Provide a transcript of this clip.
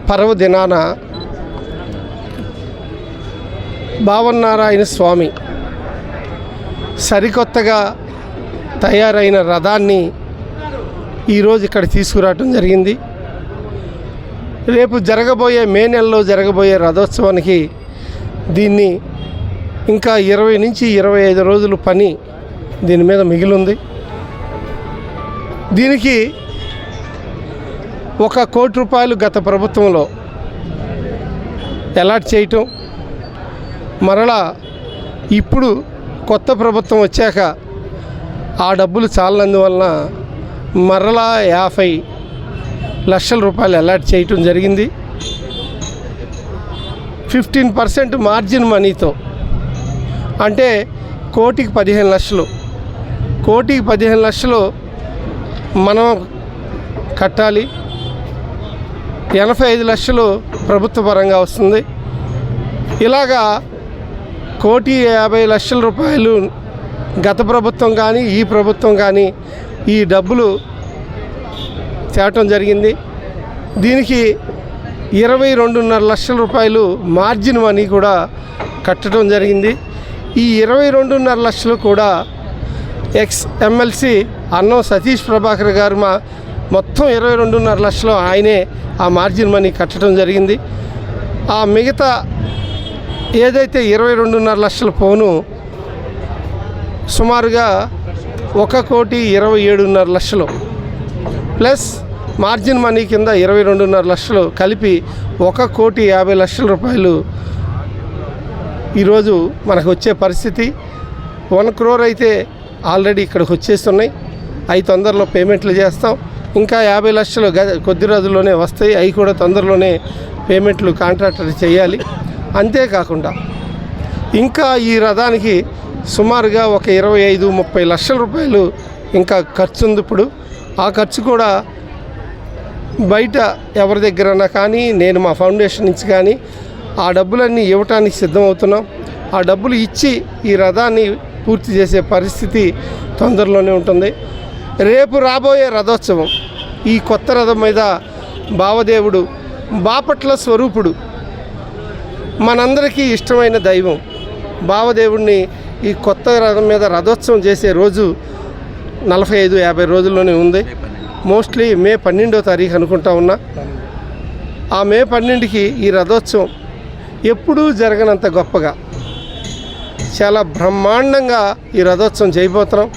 పర్వదినాన భావనారాయణ స్వామి సరికొత్తగా తయారైన రథాన్ని ఈరోజు ఇక్కడ తీసుకురావటం జరిగింది. రేపు జరగబోయే మే నెలలో జరగబోయే రథోత్సవానికి దీన్ని ఇంకా 20 నుంచి 25 రోజులు పని దీని మీద మిగిలింది. దీనికి 1 కోటి రూపాయలు గత ప్రభుత్వంలో అలాట్ చేయటం, మరలా ఇప్పుడు కొత్త ప్రభుత్వం వచ్చాక ఆ డబ్బులు చాలనందువలన మరలా 50 లక్షల రూపాయలు అలాట్ చేయటం జరిగింది. 15% మార్జిన్ మనీతో, అంటే కోటికి 15 లక్షలు, కోటికి 15 లక్షలు మనం కట్టాలి. 85 లక్షలు ప్రభుత్వ పరంగా వస్తుంది. ఇలాగా 1,50,00,000 రూపాయలు గత ప్రభుత్వం కానీ ఈ ప్రభుత్వం కానీ ఈ డబ్బులు తేవటం జరిగింది. దీనికి 22.5 లక్షల రూపాయలు మార్జిన్ మనీ కూడా కట్టడం జరిగింది. ఈ 22.5 లక్షలు కూడా ఎమ్మెల్సీ అన్నం సతీష్ ప్రభాకర్ గారు మొత్తం 22.5 లక్షలు ఆయనే ఆ మార్జిన్ మనీ కట్టడం జరిగింది. ఆ మిగతా ఏదైతే 22.5 లక్షల పోను సుమారుగా 1,27.5 లక్షలు ప్లస్ మార్జిన్ మనీ కింద 22.5 లక్షలు కలిపి 1,50,00,000 రూపాయలు ఈరోజు మనకు వచ్చే పరిస్థితి. 1 crore అయితే ఆల్రెడీ ఇక్కడికి వచ్చేస్తున్నాయి. అవి తొందరలో పేమెంట్లు చేస్తాం. ఇంకా 50 లక్షలు కొద్ది రోజుల్లోనే వస్తాయి. అవి కూడా తొందరలోనే పేమెంట్లు కాంట్రాక్టర్ చేయాలి. అంతేకాకుండా ఇంకా ఈ రథానికి సుమారుగా ఒక 25-30 లక్షల రూపాయలు ఇంకా ఖర్చు ఉంది. ఇప్పుడు ఆ ఖర్చు కూడా బయట ఎవరి దగ్గరన్నా కానీ నేను మా ఫౌండేషన్ నుంచి కానీ ఆ డబ్బులన్నీ ఇవ్వటానికి సిద్ధమవుతున్నాం. ఆ డబ్బులు ఇచ్చి ఈ రథాన్ని పూర్తి చేసే పరిస్థితి తొందరలోనే ఉంటుంది. రేపు రాబోయే రథోత్సవం ఈ కొత్త రథం మీద భావదేవుడు బాపట్ల స్వరూపుడు మనందరికీ ఇష్టమైన దైవం భావదేవుడిని ఈ కొత్త రథం మీద రథోత్సవం చేసే రోజు 45-50 రోజుల్లోనే ఉంది. మోస్ట్లీ మే 12వ తారీఖు అనుకుంటా ఉన్నా. ఆ మే 12కి ఈ రథోత్సవం ఎప్పుడూ జరగనంత గొప్పగా చాలా బ్రహ్మాండంగా ఈ రథోత్సవం చేయబోతున్నాం.